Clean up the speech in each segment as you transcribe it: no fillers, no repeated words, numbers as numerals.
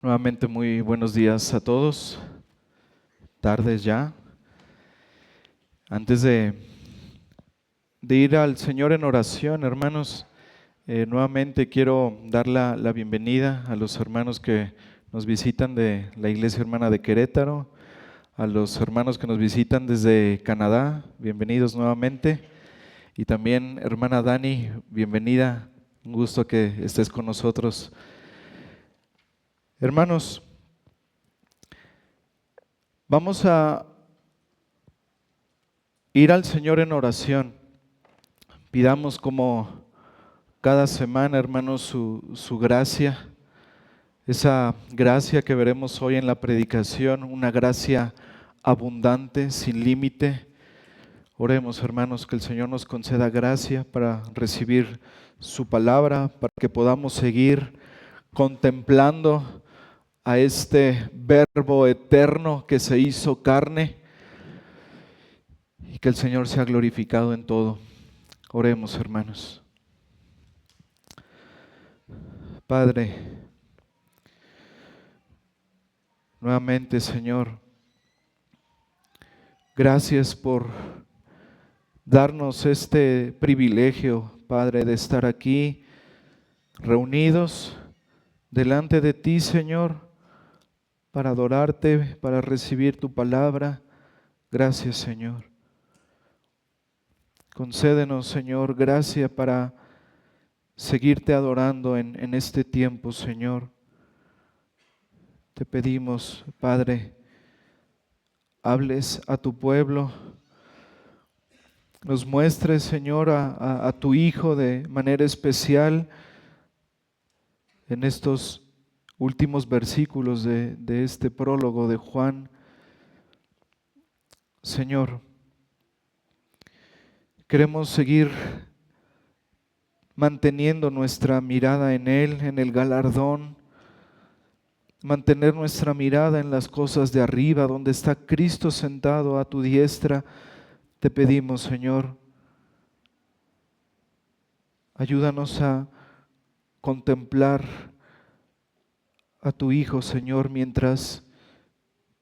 Nuevamente muy buenos días a todos, tardes ya. Antes de ir al Señor en oración, hermanos, nuevamente quiero dar la bienvenida a los hermanos que nos visitan de la Iglesia Hermana de Querétaro, a los hermanos que nos visitan desde Canadá, bienvenidos nuevamente. Y también, hermana Dani, bienvenida, un gusto que estés con nosotros. Hermanos, vamos a ir al Señor en oración. Pidamos como cada semana, hermanos, su gracia, esa gracia que veremos hoy en la predicación, una gracia abundante, sin límite. Oremos, hermanos, que el Señor nos conceda gracia para recibir su palabra, para que podamos seguir contemplando a este Verbo eterno que se hizo carne y que el Señor sea glorificado en todo. Oremos, hermanos. Padre, nuevamente, Señor, gracias por darnos este privilegio, Padre, de estar aquí reunidos delante de ti, Señor, para adorarte, para recibir tu palabra. Gracias, Señor. Concédenos, Señor, gracia para seguirte adorando en este tiempo, Señor. Te pedimos, Padre, hables a tu pueblo, nos muestres, Señor, a tu Hijo de manera especial en estos últimos versículos de este prólogo de Juan. Señor, queremos seguir manteniendo nuestra mirada en Él, en el galardón, mantener nuestra mirada en las cosas de arriba, donde está Cristo sentado a tu diestra. Te pedimos, Señor, ayúdanos a contemplar a tu Hijo, Señor, mientras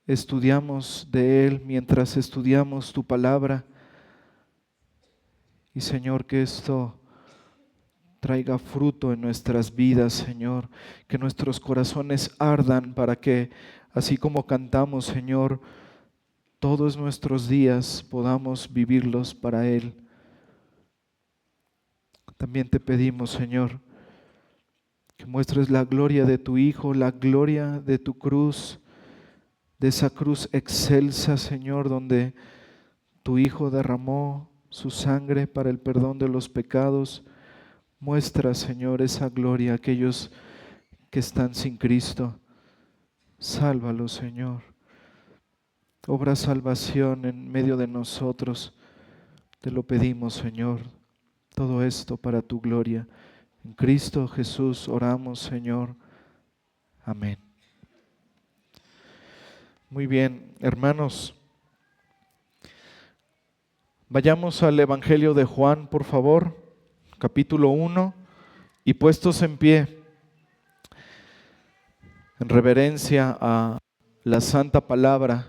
estudiamos de Él, mientras estudiamos tu palabra. Y, Señor, que esto traiga fruto en nuestras vidas, Señor, que nuestros corazones ardan para que, así como cantamos, Señor, todos nuestros días podamos vivirlos para Él. También te pedimos, Señor, que muestres la gloria de tu Hijo, la gloria de tu cruz, de esa cruz excelsa, Señor, donde tu Hijo derramó su sangre para el perdón de los pecados. Muestra, Señor, esa gloria a aquellos que están sin Cristo. Sálvalos, Señor. Obra salvación en medio de nosotros. Te lo pedimos, Señor. Todo esto para tu gloria. En Cristo Jesús oramos, Señor. Amén. Muy bien, hermanos. Vayamos al Evangelio de Juan, por favor, capítulo 1, y puestos en pie, en reverencia a la santa palabra,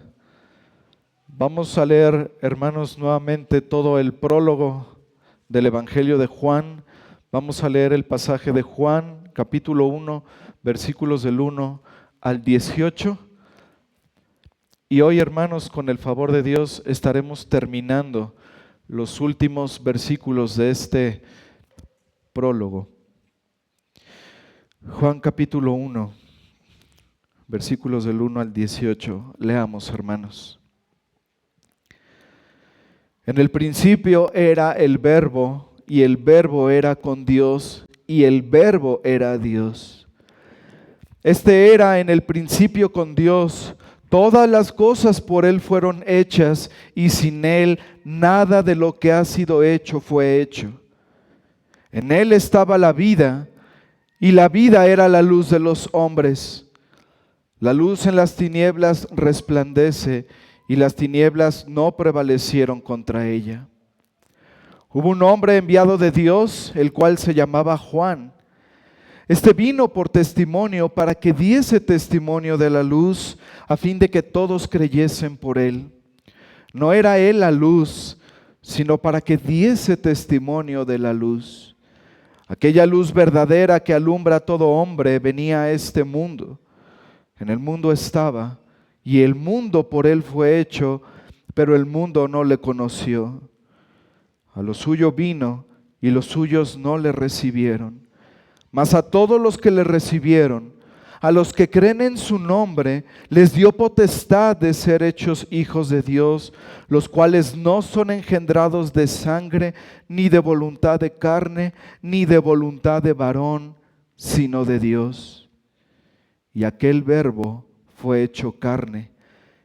vamos a leer, hermanos, nuevamente todo el prólogo del Evangelio de Juan. Vamos a leer el pasaje de Juan, capítulo 1, versículos del 1 al 18. Y hoy, hermanos, con el favor de Dios, estaremos terminando los últimos versículos de este prólogo. Juan capítulo 1, versículos del 1 al 18. Leamos, hermanos. En el principio era el Verbo, y el Verbo era con Dios, y el Verbo era Dios. Este era en el principio con Dios. Todas las cosas por Él fueron hechas, y sin Él nada de lo que ha sido hecho fue hecho. En Él estaba la vida, y la vida era la luz de los hombres. La luz en las tinieblas resplandece, y las tinieblas no prevalecieron contra ella. Hubo un hombre enviado de Dios, el cual se llamaba Juan. Este vino por testimonio para que diese testimonio de la luz, a fin de que todos creyesen por él. No era él la luz, sino para que diese testimonio de la luz. Aquella luz verdadera que alumbra a todo hombre venía a este mundo. En el mundo estaba, y el mundo por él fue hecho, pero el mundo no le conoció. A lo suyo vino, y los suyos no le recibieron. Mas a todos los que le recibieron, a los que creen en su nombre, les dio potestad de ser hechos hijos de Dios, los cuales no son engendrados de sangre, ni de voluntad de carne, ni de voluntad de varón, sino de Dios. Y aquel Verbo fue hecho carne,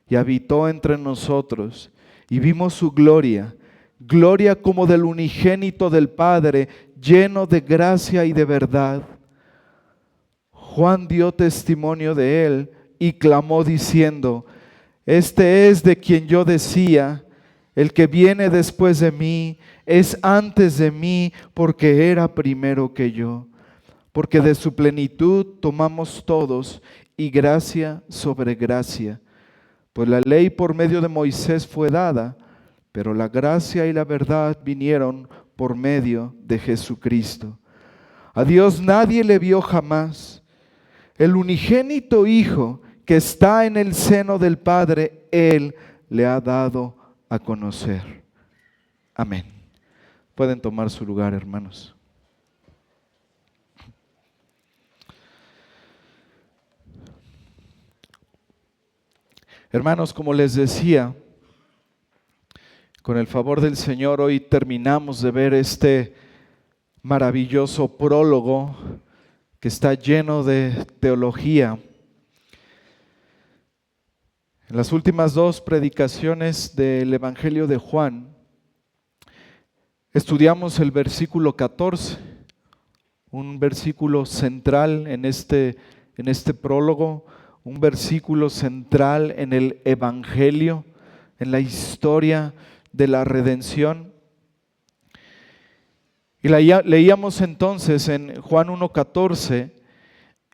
y habitó entre nosotros, y vimos su gloria, gloria como del unigénito del Padre, lleno de gracia y de verdad. Juan dio testimonio de él y clamó diciendo: este es de quien yo decía, el que viene después de mí es antes de mí, porque era primero que yo. Porque de su plenitud tomamos todos, y gracia sobre gracia. Pues la ley por medio de Moisés fue dada, pero la gracia y la verdad vinieron por medio de Jesucristo. A Dios nadie le vio jamás. El unigénito Hijo que está en el seno del Padre, Él le ha dado a conocer. Amén. Pueden tomar su lugar, hermanos. Hermanos, como les decía, con el favor del Señor, hoy terminamos de ver este maravilloso prólogo que está lleno de teología. En las últimas dos predicaciones del Evangelio de Juan, estudiamos el versículo 14, un versículo central en este prólogo, un versículo central en el Evangelio, en la historia de la redención. Y leíamos entonces en Juan 1:14,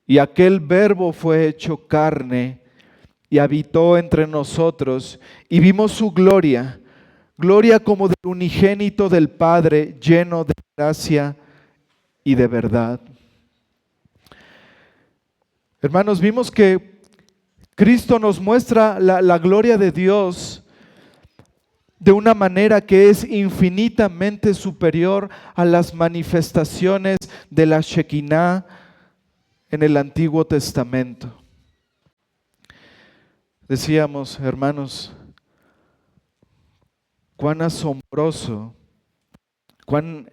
y aquel Verbo fue hecho carne y habitó entre nosotros, y vimos su gloria, gloria como del unigénito del Padre, lleno de gracia y de verdad. Hermanos, vimos que Cristo nos muestra la gloria de Dios de una manera que es infinitamente superior a las manifestaciones de la Shekinah en el Antiguo Testamento. Decíamos, hermanos, cuán asombroso, cuán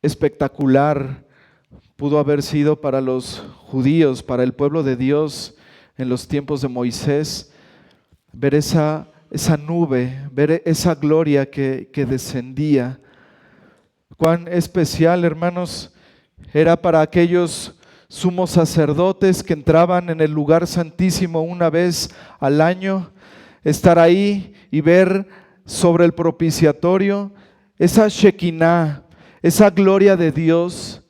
espectacular pudo haber sido para los judíos, para el pueblo de Dios en los tiempos de Moisés, ver esa nube, ver esa gloria que descendía. Cuán especial, hermanos, era para aquellos sumos sacerdotes que entraban en el lugar santísimo una vez al año, estar ahí y ver sobre el propiciatorio esa Shekinah, esa gloria de Dios,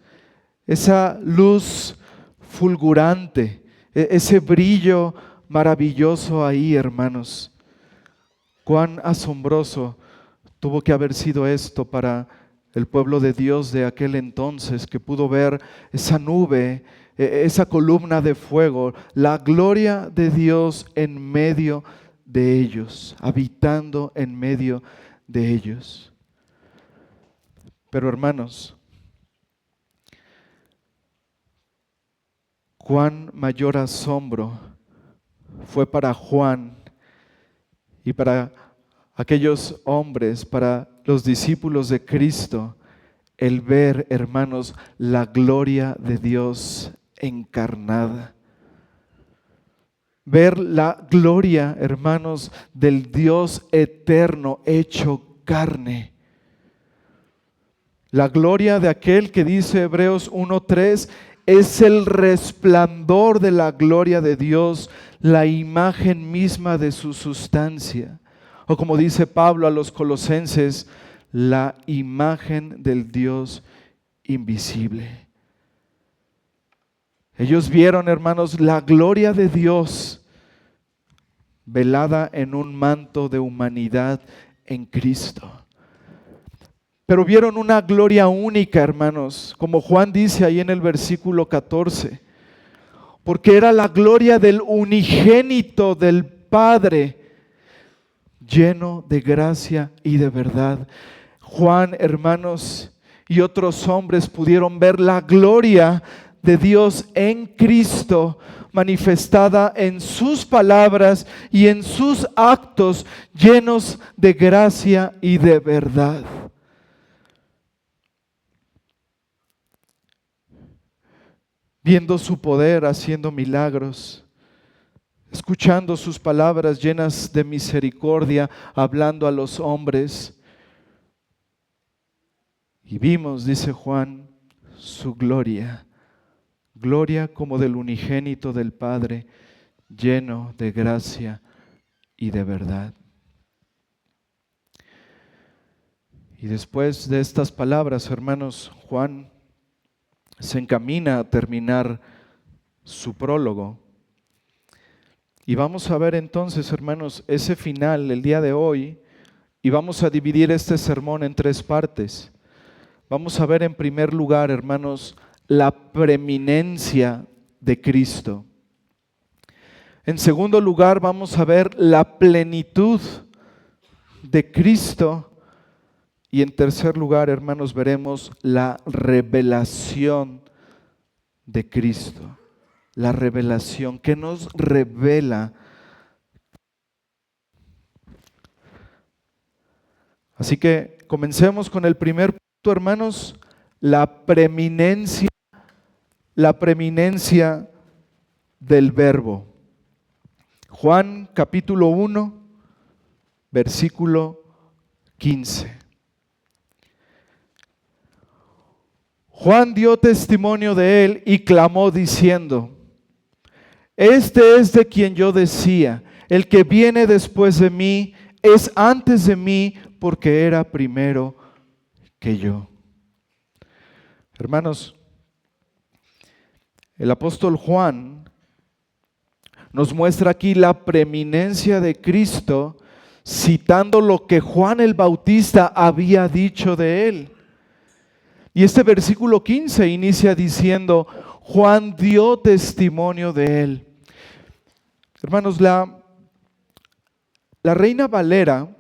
esa luz fulgurante, ese brillo maravilloso ahí, hermanos. Cuán asombroso tuvo que haber sido esto para el pueblo de Dios de aquel entonces, que pudo ver esa nube, esa columna de fuego, la gloria de Dios en medio de ellos, habitando en medio de ellos. Pero hermanos, cuán mayor asombro fue para Juan y para aquellos hombres, para los discípulos de Cristo, el ver, hermanos, la gloria de Dios encarnada. Ver la gloria, hermanos, del Dios eterno hecho carne. La gloria de aquel que dice Hebreos 1:3, es el resplandor de la gloria de Dios, la imagen misma de su sustancia. O como dice Pablo a los Colosenses, la imagen del Dios invisible. Ellos vieron, hermanos, la gloria de Dios velada en un manto de humanidad en Cristo. Pero vieron una gloria única, hermanos, como Juan dice ahí en el versículo 14, porque era la gloria del unigénito del Padre, lleno de gracia y de verdad. Juan, hermanos, y otros hombres pudieron ver la gloria de Dios en Cristo manifestada en sus palabras y en sus actos llenos de gracia y de verdad. Viendo su poder haciendo milagros, escuchando sus palabras llenas de misericordia, hablando a los hombres. Y vimos, dice Juan, su gloria, gloria como del unigénito del Padre, lleno de gracia y de verdad. Y después de estas palabras, hermanos, Juan se encamina a terminar su prólogo. Y vamos a ver entonces, hermanos, ese final el día de hoy, y vamos a dividir este sermón en 3 partes. Vamos a ver en primer lugar, hermanos, la preeminencia de Cristo. En segundo lugar, vamos a ver la plenitud de Cristo. Y en tercer lugar, hermanos, veremos la revelación de Cristo. La revelación que nos revela. Así que comencemos con el primer punto, hermanos, la preeminencia del Verbo. Juan capítulo 1, versículo 15. Juan dio testimonio de él y clamó diciendo: este es de quien yo decía, el que viene después de mí es antes de mí, porque era primero que yo. Hermanos, el apóstol Juan nos muestra aquí la preeminencia de Cristo, citando lo que Juan el Bautista había dicho de él. Y este versículo 15 inicia diciendo: Juan dio testimonio de él. Hermanos, la Reina Valera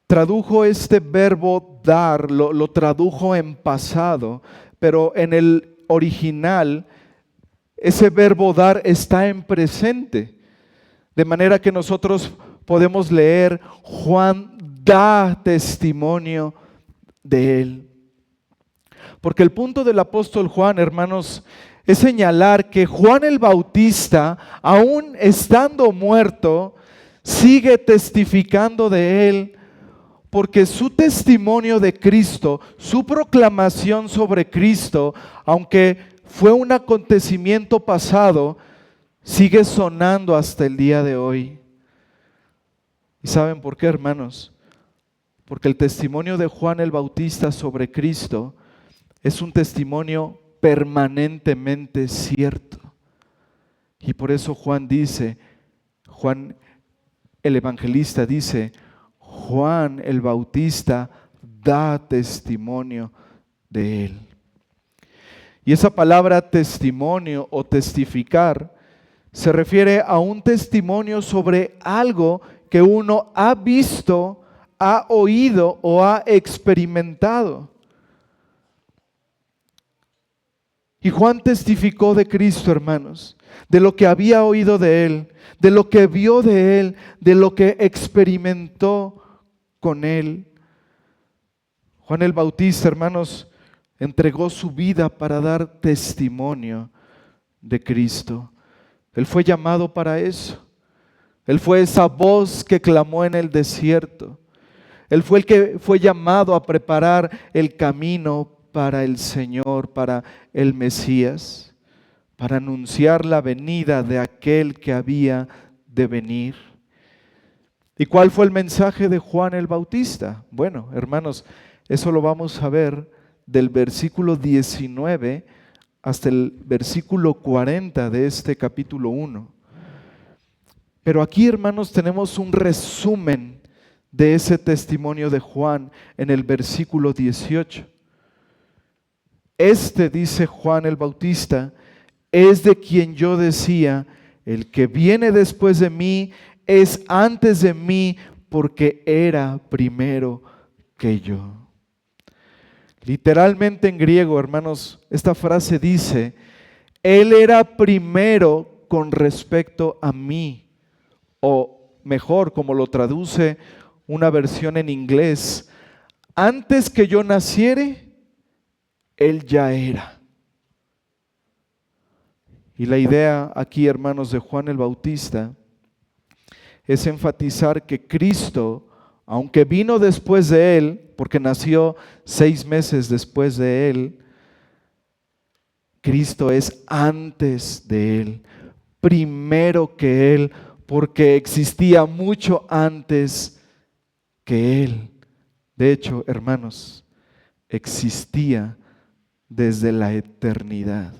tradujo este verbo dar, lo tradujo en pasado, pero en el original ese verbo dar está en presente. De manera que nosotros podemos leer: Juan da testimonio de él. Porque el punto del apóstol Juan, hermanos, es señalar que Juan el Bautista, aún estando muerto, sigue testificando de él, porque su testimonio de Cristo, su proclamación sobre Cristo, aunque fue un acontecimiento pasado, sigue sonando hasta el día de hoy. ¿Y saben por qué, hermanos? Porque el testimonio de Juan el Bautista sobre Cristo es un testimonio permanentemente cierto. Y por eso Juan el evangelista dice: Juan el Bautista da testimonio de él. Y esa palabra testimonio o testificar se refiere a un testimonio sobre algo que uno ha visto, ha oído o ha experimentado. Y Juan testificó de Cristo, hermanos, de lo que había oído de él, de lo que vio de él, de lo que experimentó con él. Juan el Bautista, hermanos, entregó su vida para dar testimonio de Cristo. Él fue llamado para eso. Él fue esa voz que clamó en el desierto. Él fue el que fue llamado a preparar el camino para el Señor, para el Mesías, para anunciar la venida de aquel que había de venir. ¿Y cuál fue el mensaje de Juan el Bautista? Bueno, hermanos, eso lo vamos a ver del versículo 19 hasta el versículo 40 de este capítulo 1. Pero aquí, hermanos, tenemos un resumen de ese testimonio de Juan en el versículo 18. Dice Juan el Bautista, es de quien yo decía, el que viene después de mí es antes de mí porque era primero que yo. Literalmente en griego, hermanos, esta frase dice, Él era primero con respecto a mí. O mejor, como lo traduce una versión en inglés, antes que yo naciere, Él ya era. Y la idea aquí, hermanos, de Juan el Bautista es enfatizar que Cristo, aunque vino después de Él, porque nació 6 meses después de Él, Cristo es antes de Él, primero que Él, porque existía mucho antes que Él. De hecho, hermanos, existía desde la eternidad.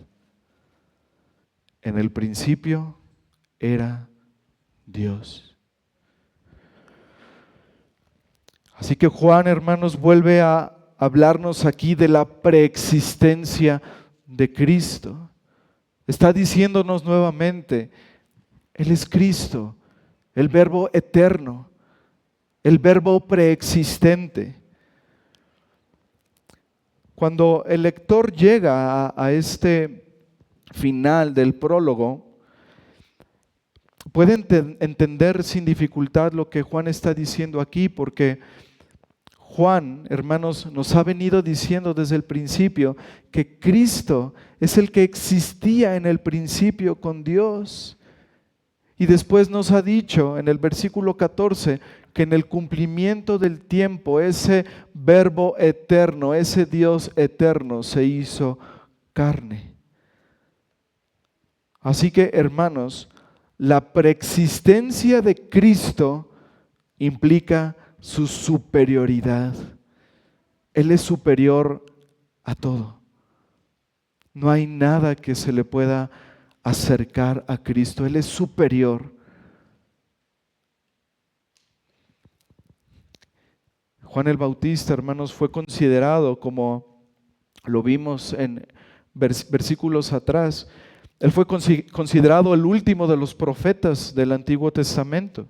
En el principio era Dios. Así que Juan, hermanos, vuelve a hablarnos aquí de la preexistencia de Cristo. Está diciéndonos nuevamente, Él es Cristo, el Verbo eterno, el Verbo preexistente. Cuando el lector llega a este final del prólogo, puede entender sin dificultad lo que Juan está diciendo aquí, porque Juan, hermanos, nos ha venido diciendo desde el principio que Cristo es el que existía en el principio con Dios. Y después nos ha dicho en el versículo 14 que en el cumplimiento del tiempo ese Verbo eterno, ese Dios eterno se hizo carne. Así que, hermanos, la preexistencia de Cristo implica su superioridad. Él es superior a todo. No hay nada que se le pueda acercar a Cristo. Él es superior. Juan el Bautista, hermanos, fue considerado, como lo vimos en versículos atrás, él fue considerado el último de los profetas del Antiguo Testamento.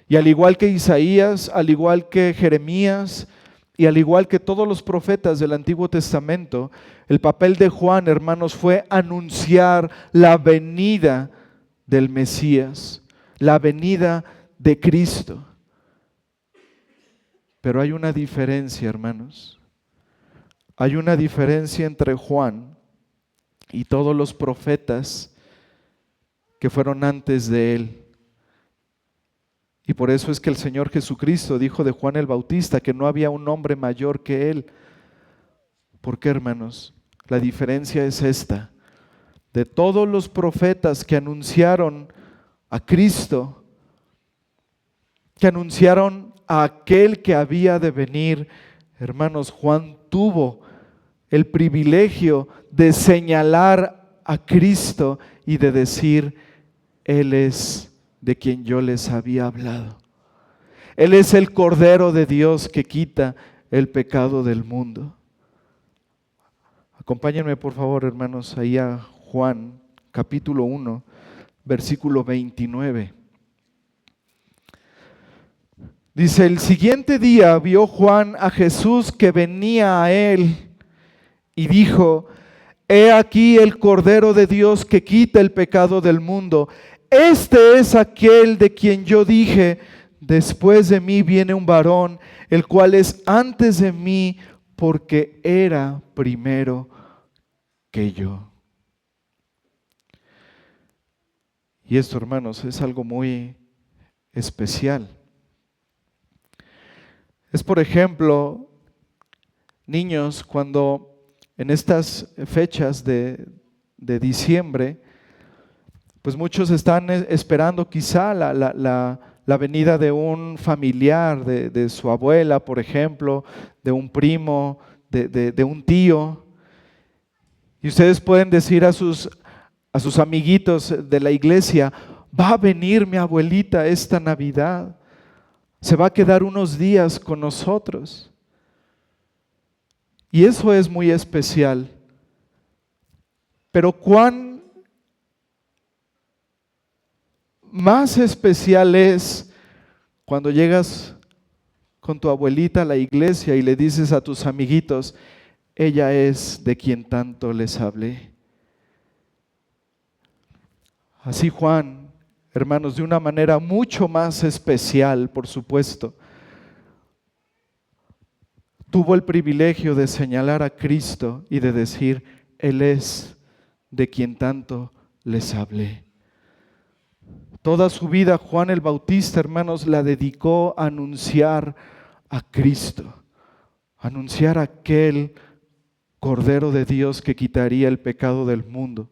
Y al igual que Isaías, al igual que Jeremías y al igual que todos los profetas del Antiguo Testamento, el papel de Juan, hermanos, fue anunciar la venida del Mesías, la venida de Cristo. Pero hay una diferencia, hermanos. Hay una diferencia entre Juan y todos los profetas que fueron antes de él. Y por eso es que el Señor Jesucristo dijo de Juan el Bautista que no había un hombre mayor que él. ¿Por qué, hermanos? La diferencia es esta. De todos los profetas que anunciaron a Cristo, que anunciaron a aquel que había de venir, hermanos, Juan tuvo el privilegio de señalar a Cristo y de decir, Él es de quien yo les había hablado. Él es el Cordero de Dios que quita el pecado del mundo. Acompáñenme por favor, hermanos, ahí a Juan capítulo 1, versículo 29. Dice, el siguiente día vio Juan a Jesús que venía a él y dijo, he aquí el Cordero de Dios que quita el pecado del mundo. Este es aquel de quien yo dije, después de mí viene un varón, el cual es antes de mí, porque era primero que yo. Y esto, hermanos, es algo muy especial. Es, por ejemplo, niños, cuando en estas fechas de diciembre, pues muchos están esperando quizá la venida de un familiar, de su abuela, por ejemplo, de un primo, de un tío. Y ustedes pueden decir a sus amiguitos de la iglesia: va a venir mi abuelita esta Navidad, se va a quedar unos días con nosotros. Y eso es muy especial. Pero cuán más especial es cuando llegas con tu abuelita a la iglesia y le dices a tus amiguitos: ella es de quien tanto les hablé. Así Juan, hermanos, de una manera mucho más especial, por supuesto, tuvo el privilegio de señalar a Cristo y de decir: Él es de quien tanto les hablé. Toda su vida Juan el Bautista, hermanos, la dedicó a anunciar a Cristo, a anunciar a aquel Cordero de Dios que quitaría el pecado del mundo.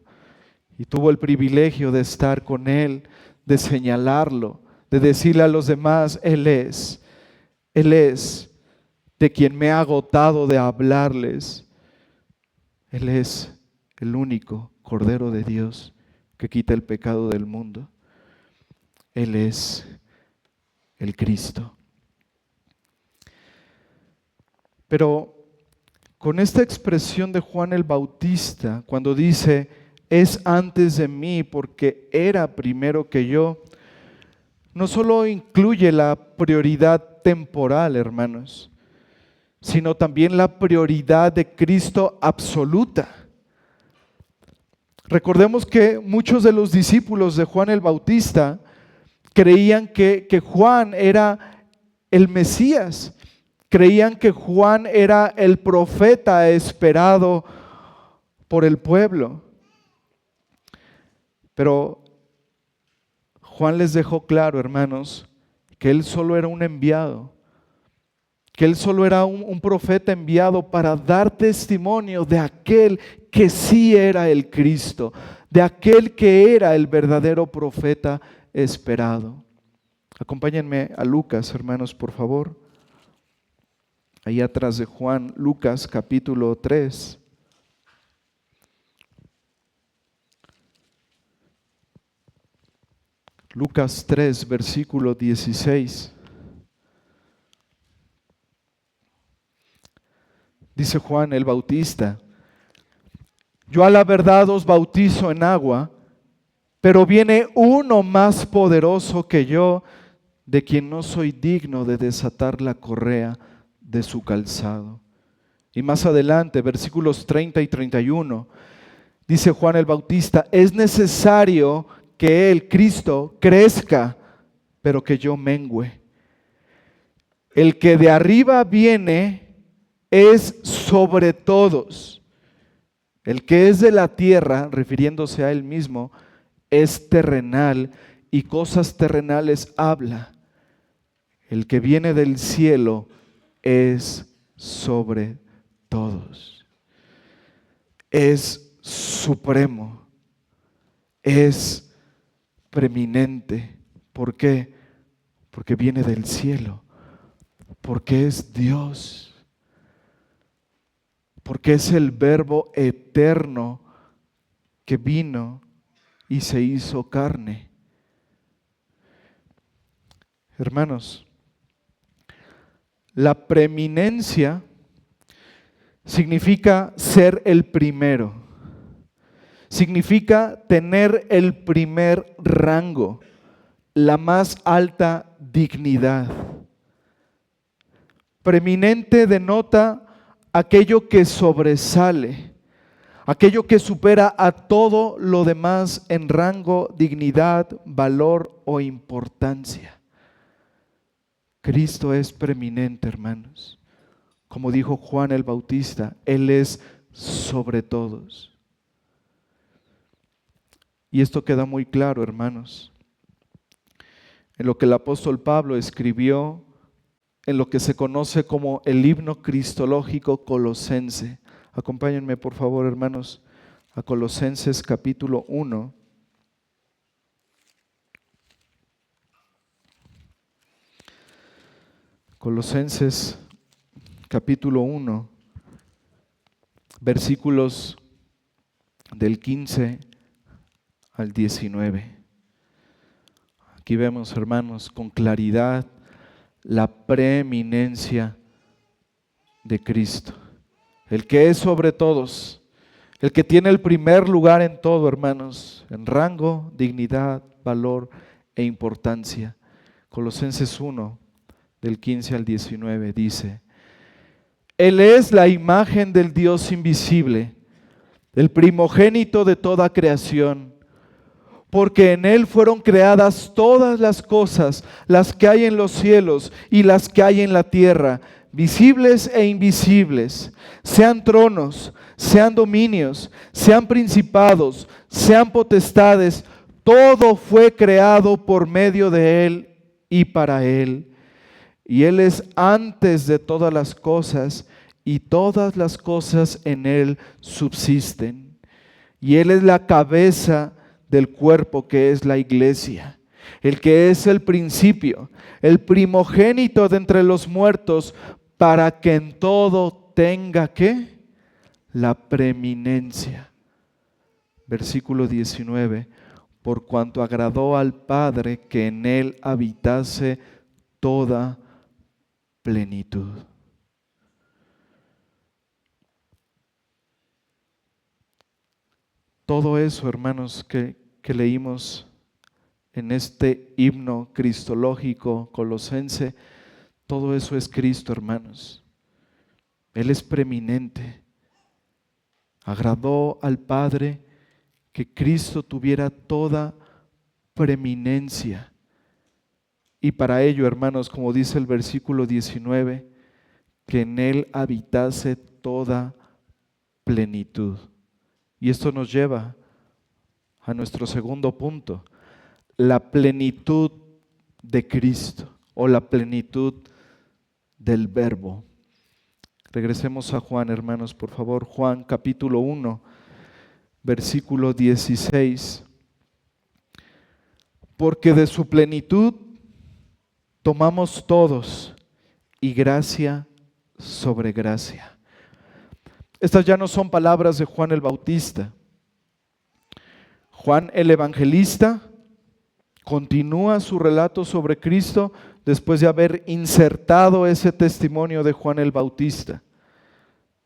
Y tuvo el privilegio de estar con Él, de señalarlo, de decirle a los demás: Él es de quien me ha agotado de hablarles. Él es el único Cordero de Dios que quita el pecado del mundo. Él es el Cristo. Pero con esta expresión de Juan el Bautista, cuando dice: es antes de mí porque era primero que yo, no solo incluye la prioridad temporal, hermanos, sino también la prioridad de Cristo absoluta. Recordemos que muchos de los discípulos de Juan el Bautista creían que Juan era el Mesías, creían que Juan era el profeta esperado por el pueblo. Pero Juan les dejó claro, hermanos, que él solo era un enviado, que él solo era un profeta enviado para dar testimonio de aquel que sí era el Cristo, de aquel que era el verdadero profeta esperado. Acompáñenme a Lucas, hermanos, por favor. Ahí atrás de Juan, Lucas capítulo 3. Lucas 3, versículo 16. Dice Juan el Bautista: yo a la verdad os bautizo en agua, pero viene uno más poderoso que yo, de quien no soy digno de desatar la correa de su calzado. Y más adelante, versículos 30 y 31, dice Juan el Bautista: es necesario que Él, Cristo, crezca, pero que yo mengüe. El que de arriba viene es sobre todos. El que es de la tierra, refiriéndose a Él mismo, es terrenal y cosas terrenales habla. El que viene del cielo es sobre todos. Es supremo, es preeminente. ¿Por qué? Porque viene del cielo, porque es Dios, porque es el Verbo eterno que vino y se hizo carne. Hermanos, la preeminencia significa ser el primero, significa tener el primer rango, la más alta dignidad. Preeminente denota aquello que sobresale, aquello que supera a todo lo demás en rango, dignidad, valor o importancia. Cristo es preeminente, hermanos. Como dijo Juan el Bautista, Él es sobre todos. Y esto queda muy claro, hermanos, en lo que el apóstol Pablo escribió en lo que se conoce como el himno cristológico colosense. Acompáñenme, por favor, hermanos, a Colosenses capítulo 1. Colosenses capítulo 1, versículos del 15 al 19. Aquí vemos, hermanos, con claridad la preeminencia de Cristo, el que es sobre todos, el que tiene el primer lugar en todo, hermanos, en rango, dignidad, valor e importancia. Colosenses 1, del 15 al 19, dice: Él es la imagen del Dios invisible, el primogénito de toda creación, porque en Él fueron creadas todas las cosas, las que hay en los cielos y las que hay en la tierra, visibles e invisibles, sean tronos, sean dominios, sean principados, sean potestades, todo fue creado por medio de Él y para Él. Y Él es antes de todas las cosas, y todas las cosas en Él subsisten. Y Él es la cabeza del cuerpo, que es la iglesia, el que es el principio, el primogénito de entre los muertos, para que en todo tenga, ¿qué? La preeminencia. Versículo 19, por cuanto agradó al Padre que en Él habitase toda plenitud. Todo eso, hermanos, que leímos en este himno cristológico colosense, todo eso es Cristo, hermanos. Él es preeminente. Agradó al Padre que Cristo tuviera toda preeminencia. Y para ello, hermanos, como dice el versículo 19, que en Él habitase toda plenitud. Y esto nos lleva a nuestro segundo punto, la plenitud de Cristo o la plenitud del Verbo. Regresemos a Juan, hermanos, por favor. Juan capítulo 1, versículo 16. Porque de su plenitud tomamos todos, y gracia sobre gracia. Estas ya no son palabras de Juan el Bautista. Juan el Evangelista continúa su relato sobre Cristo después de haber insertado ese testimonio de Juan el Bautista.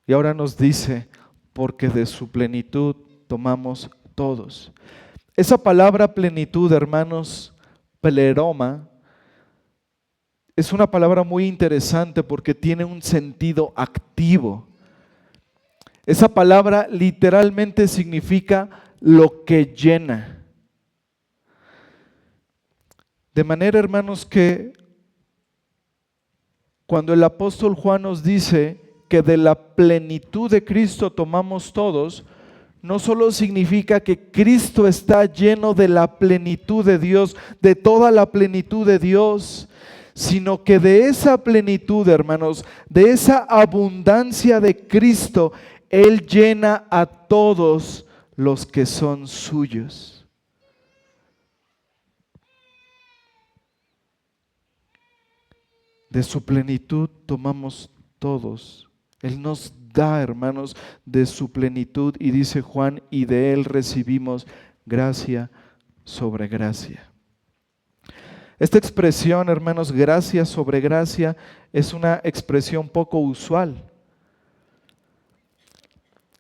Y ahora nos dice, porque de su plenitud tomamos todos. Esa palabra plenitud, hermanos, pleroma, es una palabra muy interesante porque tiene un sentido activo. Esa palabra literalmente significa lo que llena. De manera, hermanos, que cuando el apóstol Juan nos dice que de la plenitud de Cristo tomamos todos, no solo significa que Cristo está lleno de la plenitud de Dios, de toda la plenitud de Dios, sino que de esa plenitud, hermanos, de esa abundancia de Cristo, Él llena a todos los que son suyos. De su plenitud tomamos todos. Él nos da, hermanos, de su plenitud, y dice Juan, y de Él recibimos gracia sobre gracia. Esta expresión, hermanos, gracia sobre gracia, es una expresión poco usual.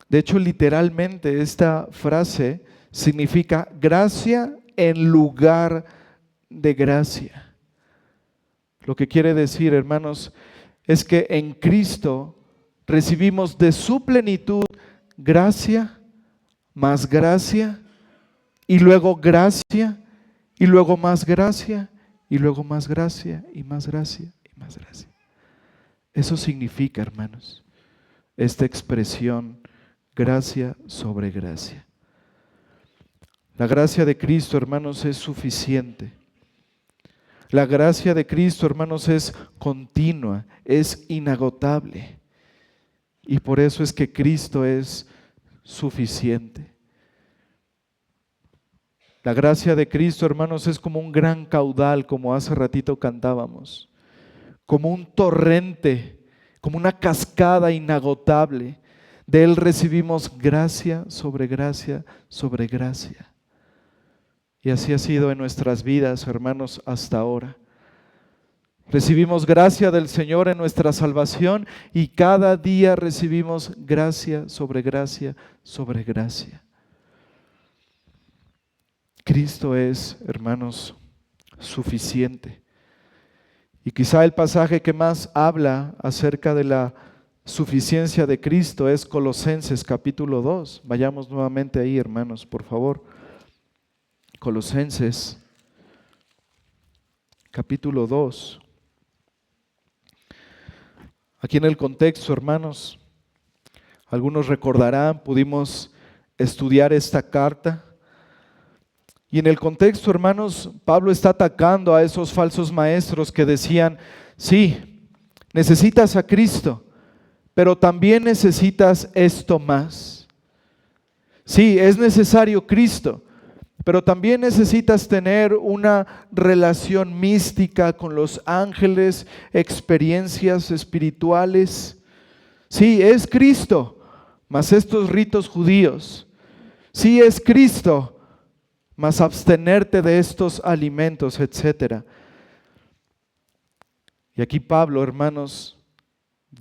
De hecho, literalmente esta frase significa gracia en lugar de gracia. Lo que quiere decir, hermanos, es que en Cristo recibimos de su plenitud gracia, más gracia, y luego gracia, y luego más gracia, y luego más gracia, y más gracia, y más gracia. Eso significa, hermanos, esta expresión, gracia sobre gracia. La gracia de Cristo, hermanos, es suficiente. La gracia de Cristo, hermanos, es continua, es inagotable. Y por eso es que Cristo es suficiente. La gracia de Cristo, hermanos, es como un gran caudal, como hace ratito cantábamos, como un torrente, como una cascada inagotable, De Él recibimos gracia sobre gracia sobre gracia. Y así ha sido en nuestras vidas, hermanos, hasta ahora. Recibimos gracia del Señor en nuestra salvación y cada día recibimos gracia sobre gracia sobre gracia. Cristo es, hermanos, suficiente. Y quizá el pasaje que más habla acerca de la suficiencia de Cristo es Colosenses capítulo 2. Vayamos nuevamente ahí, hermanos, por favor. Colosenses capítulo 2. Aquí en el contexto, hermanos, algunos recordarán, pudimos estudiar esta carta. Y en el contexto, hermanos, Pablo está atacando a esos falsos maestros que decían, sí, necesitas a Cristo, pero también necesitas esto más. Sí, es necesario Cristo, pero también necesitas tener una relación mística con los ángeles, experiencias espirituales. Sí, es Cristo, mas estos ritos judíos. Sí, es Cristo, mas abstenerte de estos alimentos, etc. Y aquí Pablo, hermanos,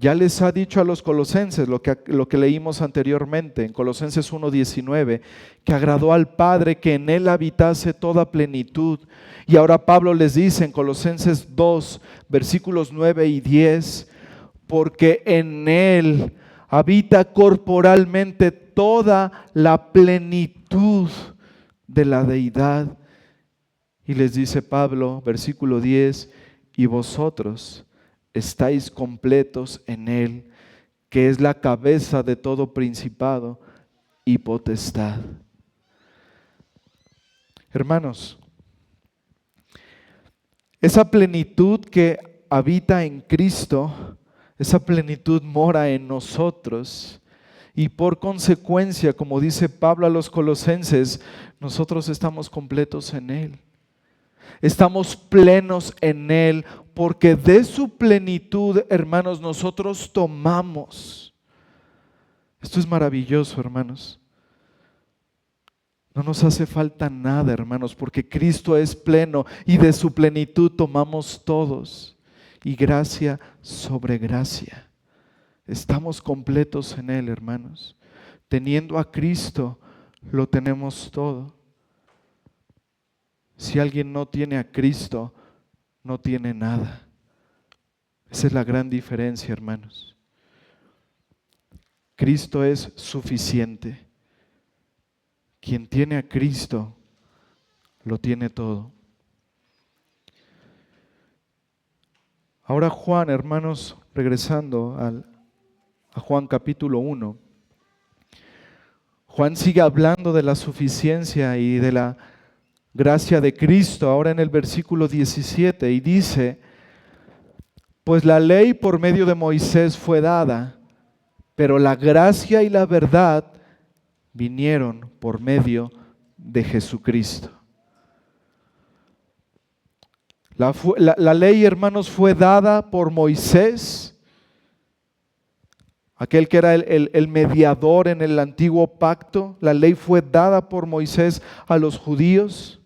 ya les ha dicho a los colosenses lo que leímos anteriormente en Colosenses 1:19, que agradó al Padre que en Él habitase toda plenitud. Y ahora Pablo les dice en Colosenses 2, versículos 9 y 10, porque en Él habita corporalmente toda la plenitud de la deidad. Y les dice Pablo, versículo 10, y vosotros estáis completos en Él, que es la cabeza de todo principado y potestad. Hermanos, esa plenitud que habita en Cristo, esa plenitud mora en nosotros y por consecuencia, como dice Pablo a los colosenses, nosotros estamos completos en Él. Estamos plenos en Él porque de su plenitud, hermanos, nosotros tomamos. Esto es maravilloso, hermanos. No nos hace falta nada, hermanos, porque Cristo es pleno y de su plenitud tomamos todos. Y gracia sobre gracia. Estamos completos en Él, hermanos. Teniendo a Cristo, lo tenemos todo. Si alguien no tiene a Cristo, no tiene nada. Esa es la gran diferencia, hermanos. Cristo es suficiente. Quien tiene a Cristo, lo tiene todo. Ahora Juan, hermanos, regresando a Juan capítulo 1. Juan sigue hablando de la suficiencia y de la gracia de Cristo, ahora en el versículo 17, y dice, pues la ley por medio de Moisés fue dada, pero la gracia y la verdad vinieron por medio de Jesucristo. La ley, hermanos, fue dada por Moisés, aquel que era el mediador en el antiguo pacto. La ley fue dada por Moisés a los judíos.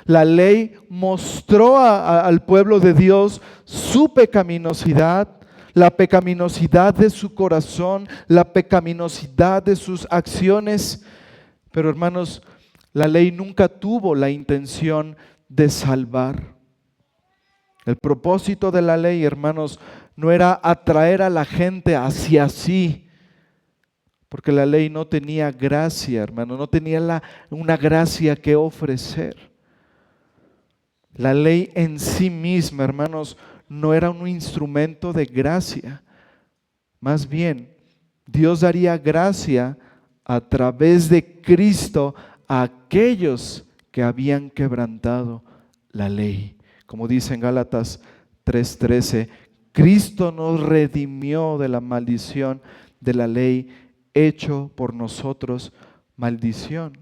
La ley mostró al pueblo de Dios su pecaminosidad, la pecaminosidad de su corazón, la pecaminosidad de sus acciones. Pero hermanos, la ley nunca tuvo la intención de salvar. El propósito de la ley, hermanos, no era atraer a la gente hacia sí, porque la ley no tenía gracia, hermano, no tenía una gracia que ofrecer. La ley en sí misma, hermanos, no era un instrumento de gracia. Más bien, Dios daría gracia a través de Cristo a aquellos que habían quebrantado la ley. Como dice en Gálatas 3:13, Cristo nos redimió de la maldición de la ley, hecho por nosotros maldición.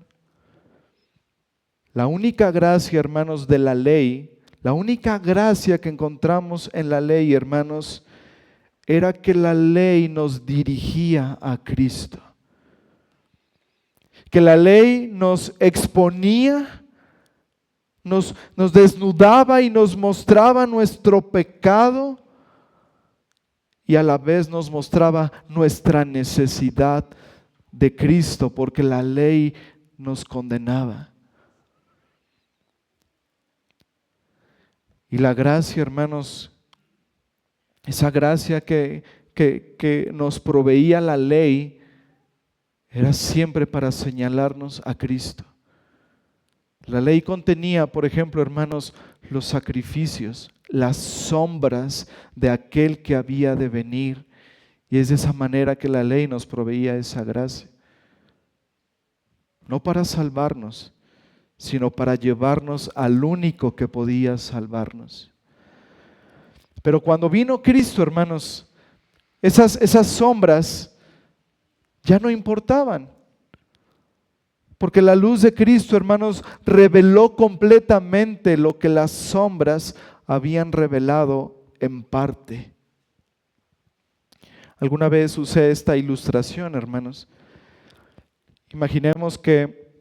La única gracia, hermanos, de la ley, la única gracia que encontramos en la ley, hermanos, era que la ley nos dirigía a Cristo, que la ley nos exponía, nos desnudaba y nos mostraba nuestro pecado y a la vez nos mostraba nuestra necesidad de Cristo, porque la ley nos condenaba. Y la gracia, hermanos, esa gracia que nos proveía la ley, era siempre para señalarnos a Cristo. La ley contenía, por ejemplo, hermanos, los sacrificios, las sombras de aquel que había de venir. Y es de esa manera que la ley nos proveía esa gracia. No para salvarnos, sino para llevarnos al único que podía salvarnos. Pero cuando vino Cristo, hermanos, esas sombras ya no importaban. Porque la luz de Cristo, hermanos, reveló completamente lo que las sombras habían revelado en parte. Alguna vez usé esta ilustración, hermanos. Imaginemos que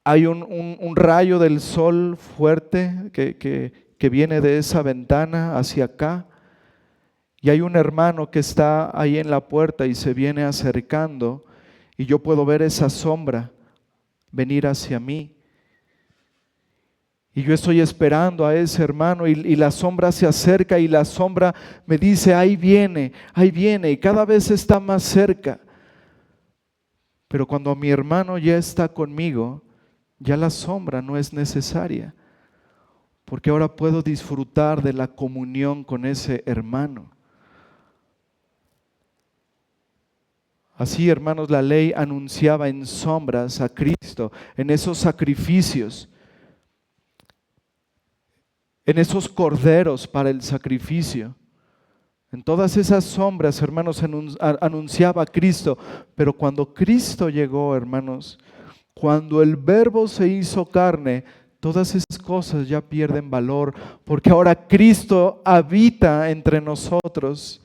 hay un rayo del sol fuerte que viene de esa ventana hacia acá, y hay un hermano que está ahí en la puerta y se viene acercando, y yo puedo ver esa sombra venir hacia mí. Y yo estoy esperando a ese hermano y la sombra se acerca y la sombra me dice, ahí viene, y cada vez está más cerca. Pero cuando mi hermano ya está conmigo, ya la sombra no es necesaria, porque ahora puedo disfrutar de la comunión con ese hermano. Así, hermanos, la ley anunciaba en sombras a Cristo, en esos sacrificios, en esos corderos para el sacrificio. En todas esas sombras, hermanos, anunciaba a Cristo. Pero cuando Cristo llegó, hermanos, cuando el Verbo se hizo carne, todas esas cosas ya pierden valor, porque ahora Cristo habita entre nosotros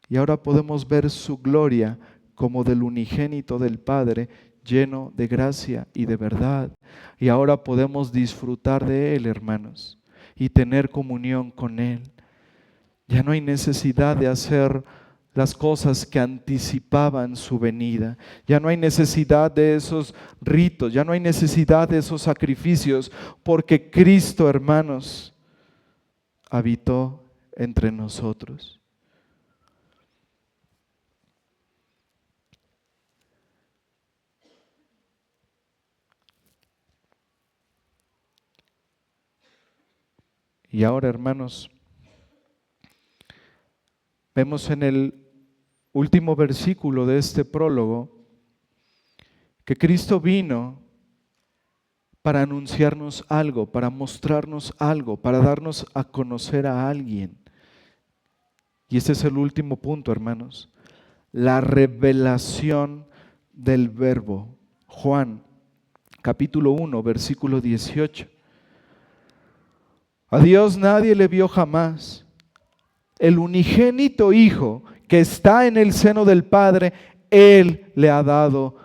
y ahora podemos ver su gloria como del unigénito del Padre, lleno de gracia y de verdad. Y ahora podemos disfrutar de Él, hermanos, y tener comunión con Él. Ya no hay necesidad de hacer las cosas que anticipaban su venida. Ya no hay necesidad de esos ritos, ya no hay necesidad de esos sacrificios, porque Cristo, hermanos, habitó entre nosotros. Y ahora, hermanos, vemos en el último versículo de este prólogo que Cristo vino para anunciarnos algo, para mostrarnos algo, para darnos a conocer a alguien. Y este es el último punto, hermanos, la revelación del Verbo. Juan, capítulo 1, versículo 18. A Dios nadie le vio jamás. El unigénito Hijo que está en el seno del Padre, Él le ha dado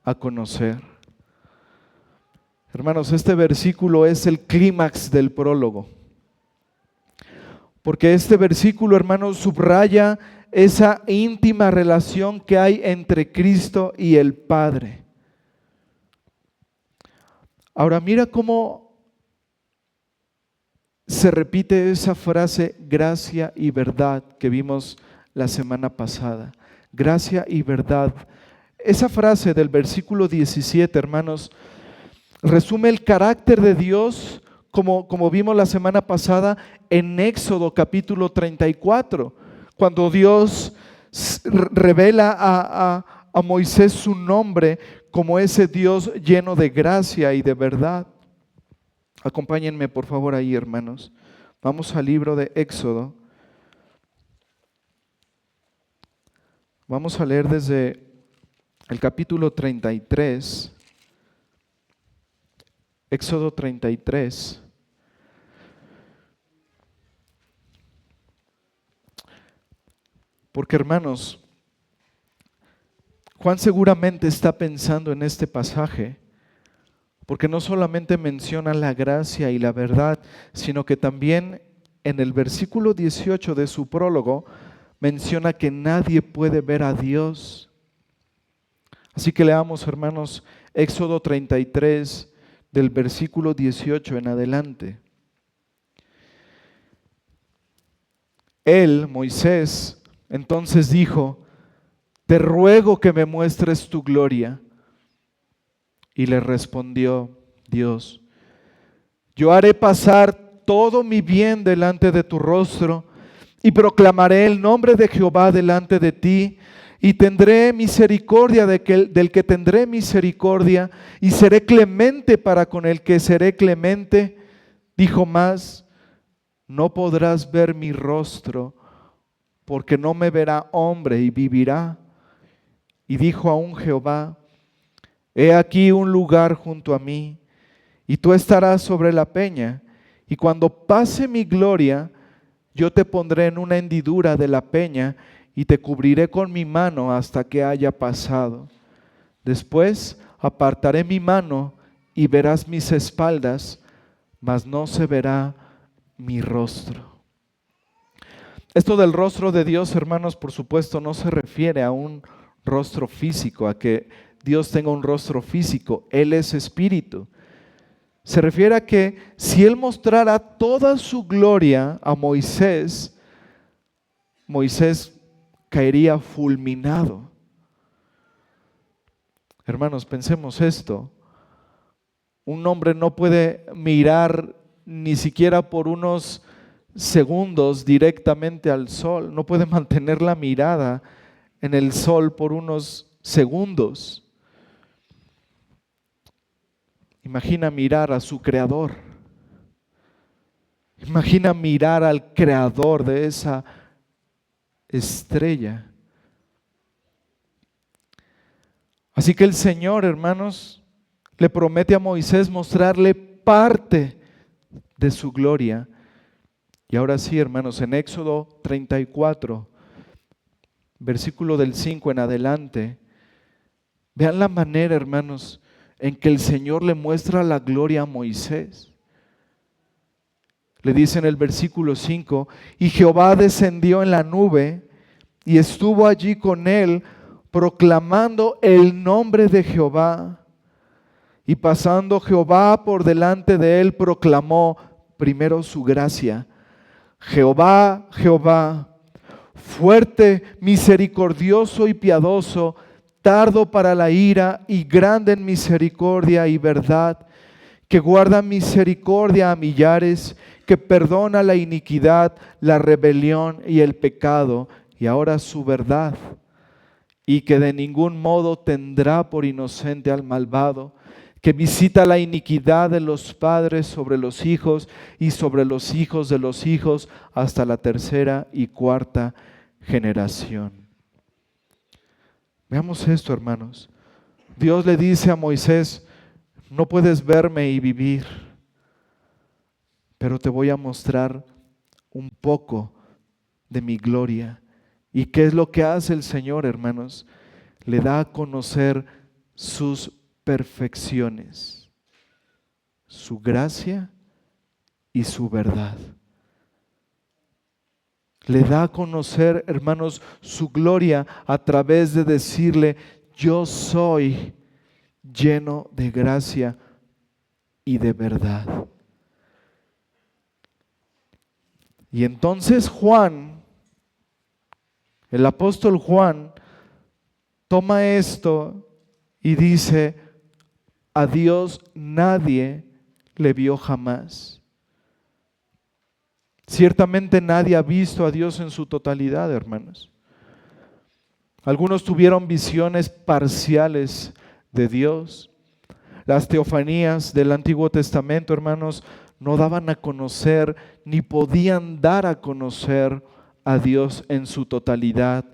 a conocer. Hermanos, este versículo es el clímax del prólogo. Porque este versículo, hermanos, subraya esa íntima relación que hay entre Cristo y el Padre. Ahora mira cómo se repite esa frase, gracia y verdad, que vimos la semana pasada. Gracia y verdad. Esa frase del versículo 17, hermanos, resume el carácter de Dios, como vimos la semana pasada en Éxodo capítulo 34, cuando Dios revela a Moisés su nombre como ese Dios lleno de gracia y de verdad. Acompáñenme por favor ahí, hermanos. Vamos al libro de Éxodo. Vamos a leer desde el capítulo 33. Éxodo 33. Porque hermanos, Juan seguramente está pensando en este pasaje, porque no solamente menciona la gracia y la verdad, sino que también en el versículo 18 de su prólogo menciona que nadie puede ver a Dios. Así que leamos, hermanos, Éxodo 33, del versículo 18 en adelante. Él, Moisés, entonces dijo: te ruego que me muestres tu gloria. Y le respondió Dios: yo haré pasar todo mi bien delante de tu rostro, y proclamaré el nombre de Jehová delante de ti, y tendré misericordia del que tendré misericordia, y seré clemente para con el que seré clemente. Dijo más: no podrás ver mi rostro, porque no me verá hombre y vivirá. Y dijo aún Jehová: he aquí un lugar junto a mí, y tú estarás sobre la peña, y cuando pase mi gloria, yo te pondré en una hendidura de la peña, y te cubriré con mi mano hasta que haya pasado. Después apartaré mi mano, y verás mis espaldas, mas no se verá mi rostro. Esto del rostro de Dios, hermanos, por supuesto no se refiere a un rostro físico, a que Dios tenga un rostro físico. Él es espíritu. Se refiere a que si Él mostrara toda su gloria a Moisés, Moisés caería fulminado. Hermanos, pensemos esto. Un hombre no puede mirar ni siquiera por unos segundos directamente al sol, no puede mantener la mirada en el sol por unos segundos. Imagina mirar a su creador. Imagina mirar al creador de esa estrella. Así que el Señor, hermanos, le promete a Moisés mostrarle parte de su gloria. Y ahora sí, hermanos, en Éxodo 34, versículo del 5 en adelante, vean la manera, hermanos, en que el Señor le muestra la gloria a Moisés. Le dice en el versículo 5: y Jehová descendió en la nube y estuvo allí con él, proclamando el nombre de Jehová. Y pasando Jehová por delante de él, proclamó primero su gracia. Jehová, Jehová, fuerte, misericordioso y piadoso, tardo para la ira y grande en misericordia y verdad, que guarda misericordia a millares, que perdona la iniquidad, la rebelión y el pecado, y ahora su verdad, y que de ningún modo tendrá por inocente al malvado, que visita la iniquidad de los padres sobre los hijos y sobre los hijos de los hijos hasta la tercera y cuarta generación. Veamos esto, hermanos. Dios le dice a Moisés: no puedes verme y vivir, pero te voy a mostrar un poco de mi gloria. ¿Y qué es lo que hace el Señor, hermanos? Le da a conocer sus perfecciones, su gracia y su verdad. Le da a conocer, hermanos, su gloria a través de decirle: yo soy lleno de gracia y de verdad. Y entonces Juan, el apóstol Juan, toma esto y dice: a Dios nadie le vio jamás. Ciertamente nadie ha visto a Dios en su totalidad, hermanos. Algunos tuvieron visiones parciales de Dios. Las teofanías del Antiguo Testamento, hermanos, no daban a conocer ni podían dar a conocer a Dios en su totalidad.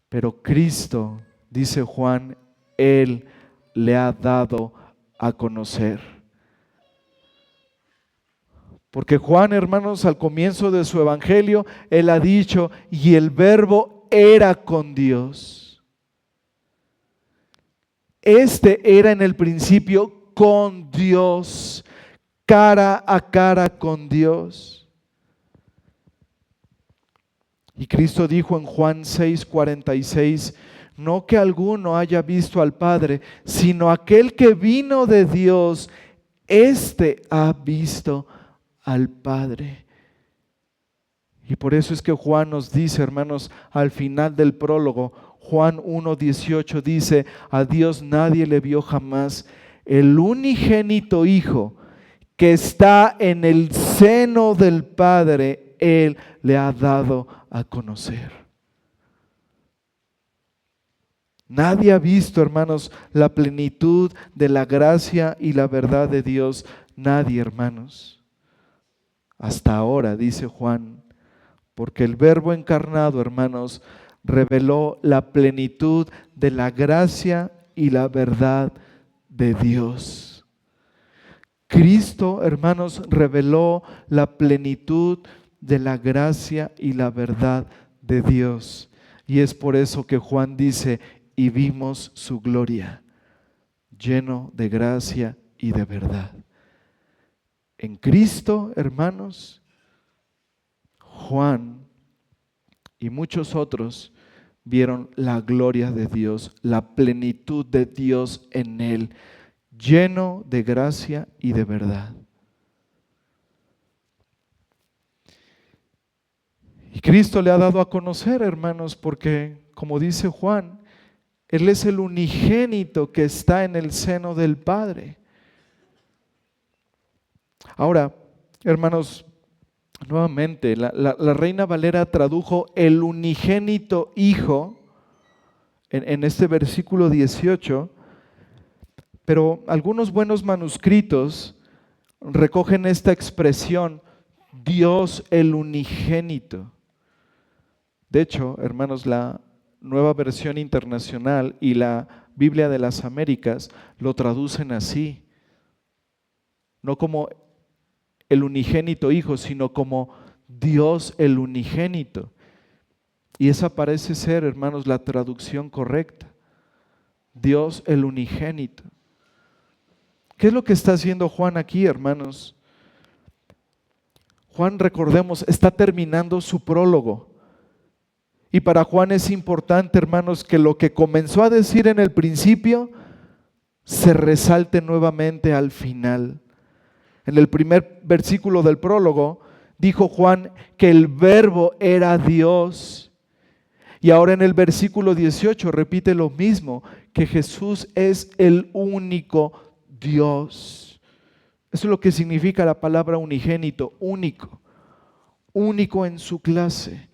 Pero Cristo, dice Juan, Él le ha dado a conocer. Porque Juan, hermanos, al comienzo de su evangelio, él ha dicho: y el Verbo era con Dios. Era en el principio con Dios, cara a cara con Dios. Y Cristo dijo en Juan 6:46, no que alguno haya visto al Padre, sino aquel que vino de Dios, éste ha visto al Padre. Y por eso es que Juan nos dice, hermanos, al final del prólogo, Juan 1:18 dice, a Dios nadie le vio jamás, el unigénito Hijo que está en el seno del Padre, Él le ha dado a conocer. Nadie ha visto, hermanos, la plenitud de la gracia y la verdad de Dios. Nadie, hermanos. Hasta ahora, dice Juan, porque el Verbo encarnado, hermanos, reveló la plenitud de la gracia y la verdad de Dios. Cristo, hermanos, reveló la plenitud de la gracia y la verdad de Dios. Y es por eso que Juan dice, y vimos su gloria, lleno de gracia y de verdad. En Cristo, hermanos, Juan y muchos otros vieron la gloria de Dios, la plenitud de Dios en Él, lleno de gracia y de verdad. Y Cristo le ha dado a conocer, hermanos, porque, como dice Juan, Él es el unigénito que está en el seno del Padre. Ahora, hermanos, nuevamente, la Reina Valera tradujo el unigénito Hijo en este versículo 18, pero algunos buenos manuscritos recogen esta expresión, Dios el unigénito. De hecho, hermanos, la Nueva Versión Internacional y la Biblia de las Américas lo traducen así, no como el unigénito Hijo, sino como Dios el unigénito. Y esa parece ser, hermanos, la traducción correcta. Dios el unigénito. ¿Qué es lo que está haciendo Juan aquí, hermanos? Juan, recordemos, está terminando su prólogo. Y para Juan es importante, hermanos, que lo que comenzó a decir en el principio se resalte nuevamente al final. En el primer versículo del prólogo dijo Juan que el Verbo era Dios. Y ahora en el versículo 18 repite lo mismo, que Jesús es el único Dios. Eso es lo que significa la palabra unigénito, único, único en su clase.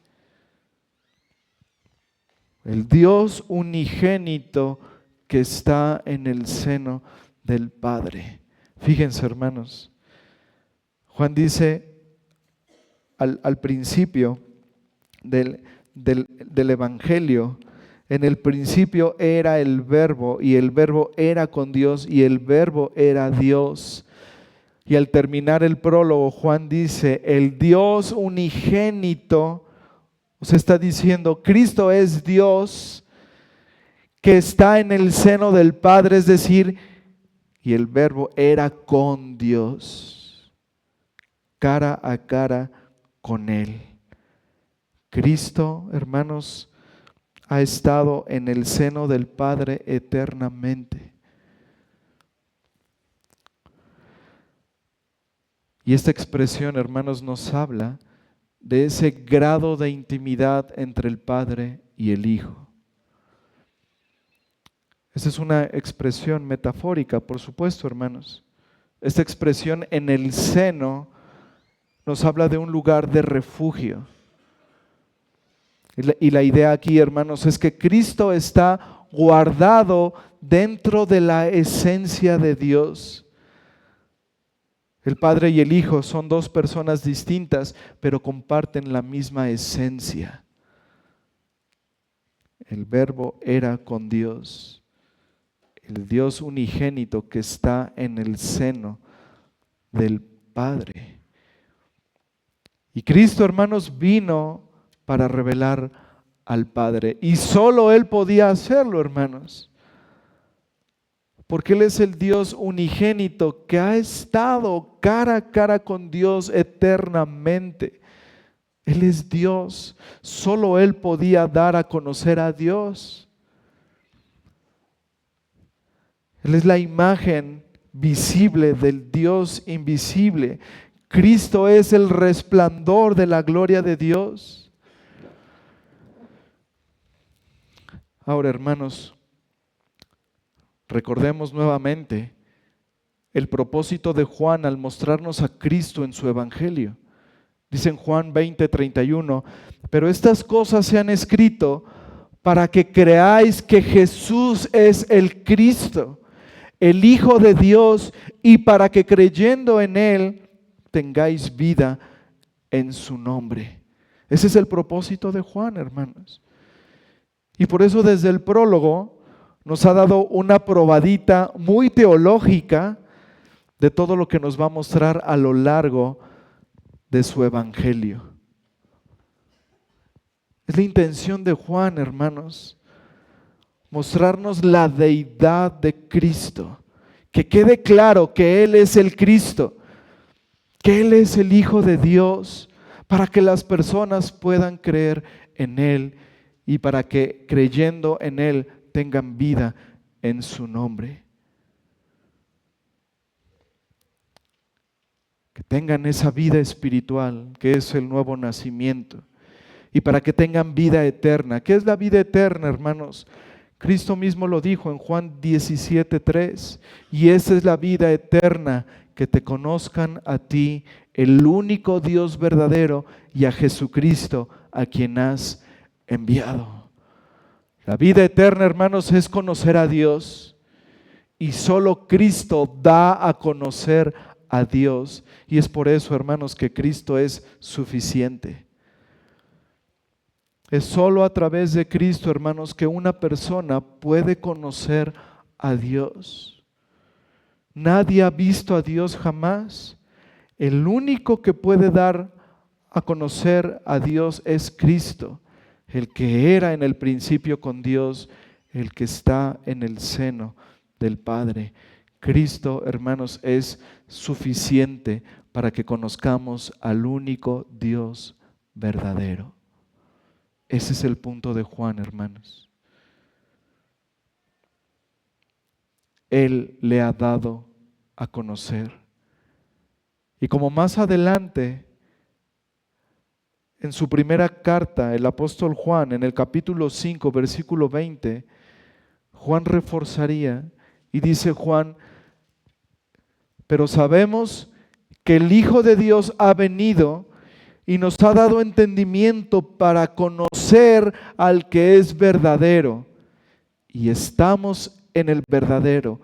El Dios unigénito que está en el seno del Padre. Fíjense, hermanos, Juan dice al principio del Evangelio, en el principio era el Verbo, y el Verbo era con Dios, y el Verbo era Dios. Y al terminar el prólogo, Juan dice, el Dios unigénito, o sea, está diciendo, Cristo es Dios que está en el seno del Padre, es decir, y el Verbo era con Dios, cara a cara con Él. Cristo, hermanos, ha estado en el seno del Padre eternamente. Y esta expresión, hermanos, nos habla de ese grado de intimidad entre el Padre y el Hijo. Esta es una expresión metafórica, por supuesto, hermanos. Esta expresión en el seno nos habla de un lugar de refugio. Y la idea aquí, hermanos, es que Cristo está guardado dentro de la esencia de Dios. El Padre y el Hijo son dos personas distintas, pero comparten la misma esencia. El Verbo era con Dios, el Dios unigénito que está en el seno del Padre. Y Cristo, hermanos, vino para revelar al Padre. Y solo Él podía hacerlo, hermanos. Porque Él es el Dios unigénito que ha estado cara a cara con Dios eternamente. Él es Dios. Solo Él podía dar a conocer a Dios. Él es la imagen visible del Dios invisible. Cristo es el resplandor de la gloria de Dios. Ahora, hermanos, recordemos nuevamente el propósito de Juan al mostrarnos a Cristo en su evangelio. Dice en Juan 20:31, pero estas cosas se han escrito para que creáis que Jesús es el Cristo, el Hijo de Dios, y para que creyendo en Él tengáis vida en su nombre. Ese es el propósito de Juan, hermanos. Y por eso desde el prólogo nos ha dado una probadita muy teológica de todo lo que nos va a mostrar a lo largo de su evangelio. Es la intención de Juan, hermanos, mostrarnos la deidad de Cristo, que quede claro que Él es el Cristo, que Él es el Hijo de Dios, para que las personas puedan creer en Él y para que creyendo en Él tengan vida en su nombre. Que tengan esa vida espiritual, que es el nuevo nacimiento, y para que tengan vida eterna. ¿Qué es la vida eterna, hermanos? Cristo mismo lo dijo en Juan 17:3, y esa es la vida eterna, que te conozcan a ti, el único Dios verdadero, y a Jesucristo, a quien has enviado. La vida eterna, hermanos, es conocer a Dios, y solo Cristo da a conocer a Dios, y es por eso, hermanos, que Cristo es suficiente. Es solo a través de Cristo, hermanos, que una persona puede conocer a Dios. Nadie ha visto a Dios jamás. El único que puede dar a conocer a Dios es Cristo, el que era en el principio con Dios, el que está en el seno del Padre. Cristo, hermanos, es suficiente para que conozcamos al único Dios verdadero. Ese es el punto de Juan, hermanos. Él le ha dado a conocer. Y como más adelante, en su primera carta, el apóstol Juan, en el capítulo 5, versículo 20, Juan reforzaría y dice Juan, pero sabemos que el Hijo de Dios ha venido y nos ha dado entendimiento para conocer al que es verdadero. Y estamos en el verdadero,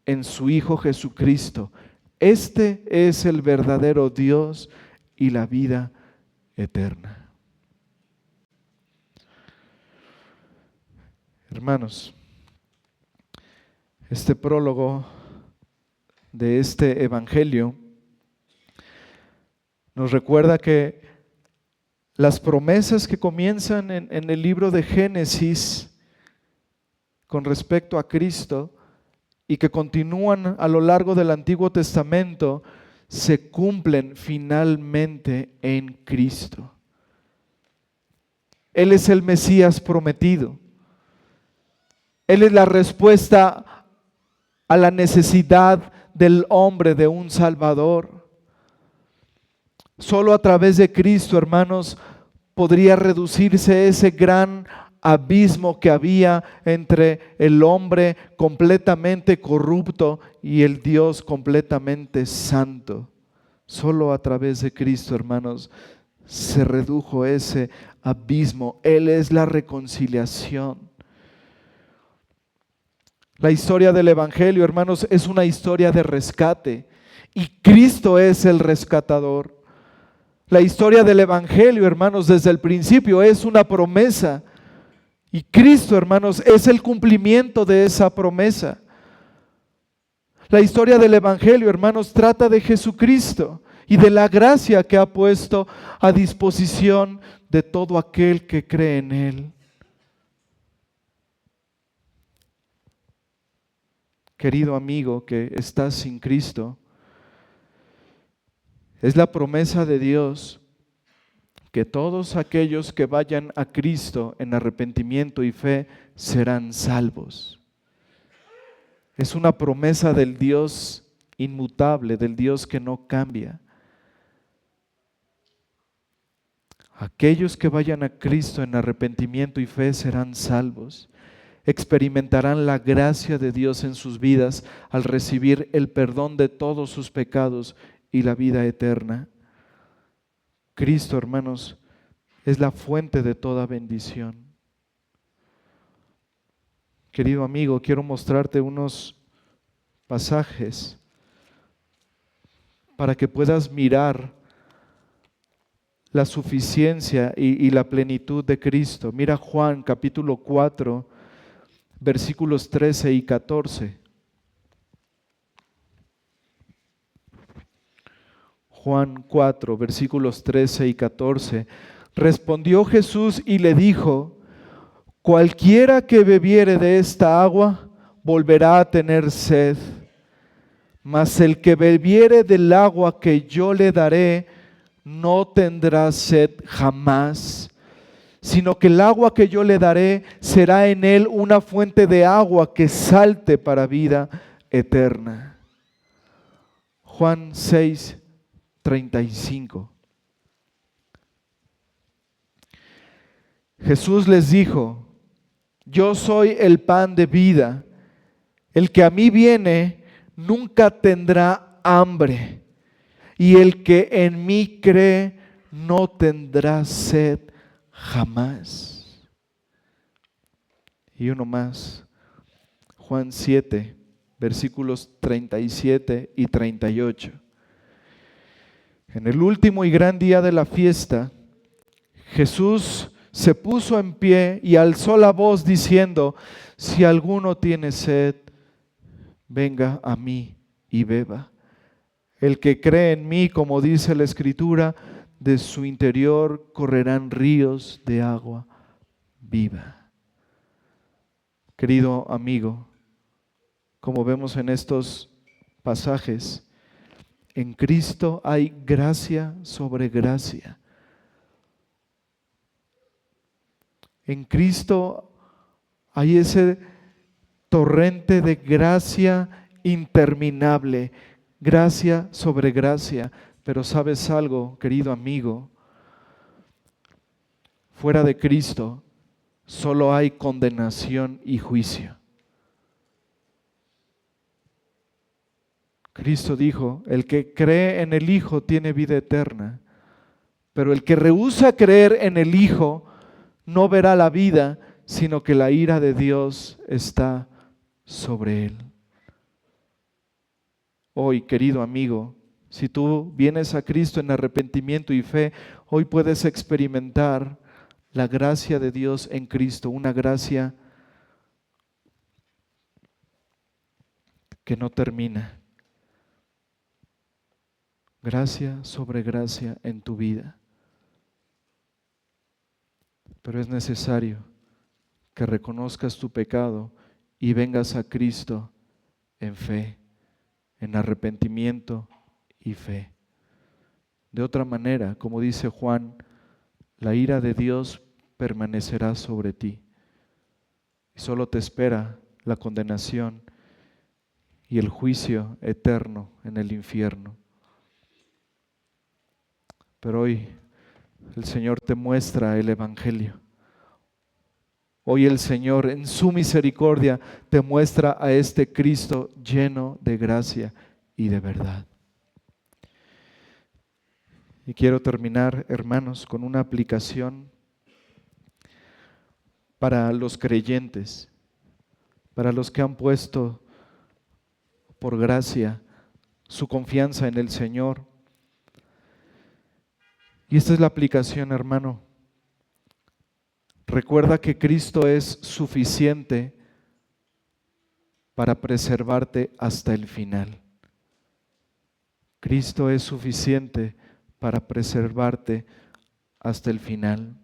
en su Hijo Jesucristo. Este es el verdadero Dios y la vida eterna. Hermanos, este prólogo de este evangelio nos recuerda que las promesas que comienzan en el libro de Génesis con respecto a Cristo y que continúan a lo largo del Antiguo Testamento se cumplen finalmente en Cristo. Él es el Mesías prometido. Él es la respuesta a la necesidad del hombre de un Salvador. Solo a través de Cristo, hermanos, podría reducirse ese gran abismo que había entre el hombre completamente corrupto y el Dios completamente santo. Solo a través de Cristo, hermanos, se redujo ese abismo. Él es la reconciliación. La historia del Evangelio, hermanos, es una historia de rescate y Cristo es el rescatador. La historia del Evangelio, hermanos, desde el principio es una promesa y Cristo, hermanos, es el cumplimiento de esa promesa. La historia del Evangelio, hermanos, trata de Jesucristo y de la gracia que ha puesto a disposición de todo aquel que cree en Él. querido amigo, que estás sin Cristo, es la promesa de Dios que todos aquellos que vayan a Cristo en arrepentimiento y fe serán salvos. Es una promesa del Dios inmutable, del Dios que no cambia. Aquellos que vayan a Cristo en arrepentimiento y fe serán salvos. Experimentarán la gracia de Dios en sus vidas al recibir el perdón de todos sus pecados y la vida eterna. Cristo, hermanos, es la fuente de toda bendición. Querido amigo, quiero mostrarte unos pasajes para que puedas mirar la suficiencia y la plenitud de Cristo. Mira Juan capítulo 4, versículos 13 y 14. Juan 4, versículos 13 y 14. Respondió Jesús y le dijo: cualquiera que bebiere de esta agua volverá a tener sed, mas el que bebiere del agua que yo le daré no tendrá sed jamás, sino que el agua que yo le daré será en él una fuente de agua que salte para vida eterna. Juan 6, 35. Jesús les dijo: yo soy el pan de vida. El que a mí viene nunca tendrá hambre, y el que en mí cree no tendrá sed jamás. Y uno más, Juan 7, versículos 37 y 38. En el último y gran día de la fiesta, Jesús se puso en pie y alzó la voz diciendo: si alguno tiene sed, venga a mí y beba. El que cree en mí, como dice la Escritura, de su interior correrán ríos de agua viva. Querido amigo, como vemos en estos pasajes, en Cristo hay gracia sobre gracia. En Cristo hay ese torrente de gracia interminable, gracia sobre gracia. Pero ¿sabes algo, querido amigo? Fuera de Cristo solo hay condenación y juicio. Cristo dijo: el que cree en el Hijo tiene vida eterna, pero el que rehúsa creer en el Hijo no verá la vida, sino que la ira de Dios está sobre él. Hoy, querido amigo, si tú vienes a Cristo en arrepentimiento y fe, hoy puedes experimentar la gracia de Dios en Cristo, una gracia que no termina. Gracia sobre gracia en tu vida. Pero es necesario que reconozcas tu pecado y vengas a Cristo en fe, en arrepentimiento y fe. De otra manera, como dice Juan, la ira de Dios permanecerá sobre ti y solo te espera la condenación y el juicio eterno en el infierno. Pero hoy el Señor te muestra el Evangelio. Hoy el Señor en su misericordia te muestra a este Cristo lleno de gracia y de verdad. Y quiero terminar, hermanos, con una aplicación para los creyentes, para los que han puesto por gracia su confianza en el Señor. Y esta es la aplicación, hermano. Recuerda que Cristo es suficiente para preservarte hasta el final. Cristo es suficiente para preservarte hasta el final.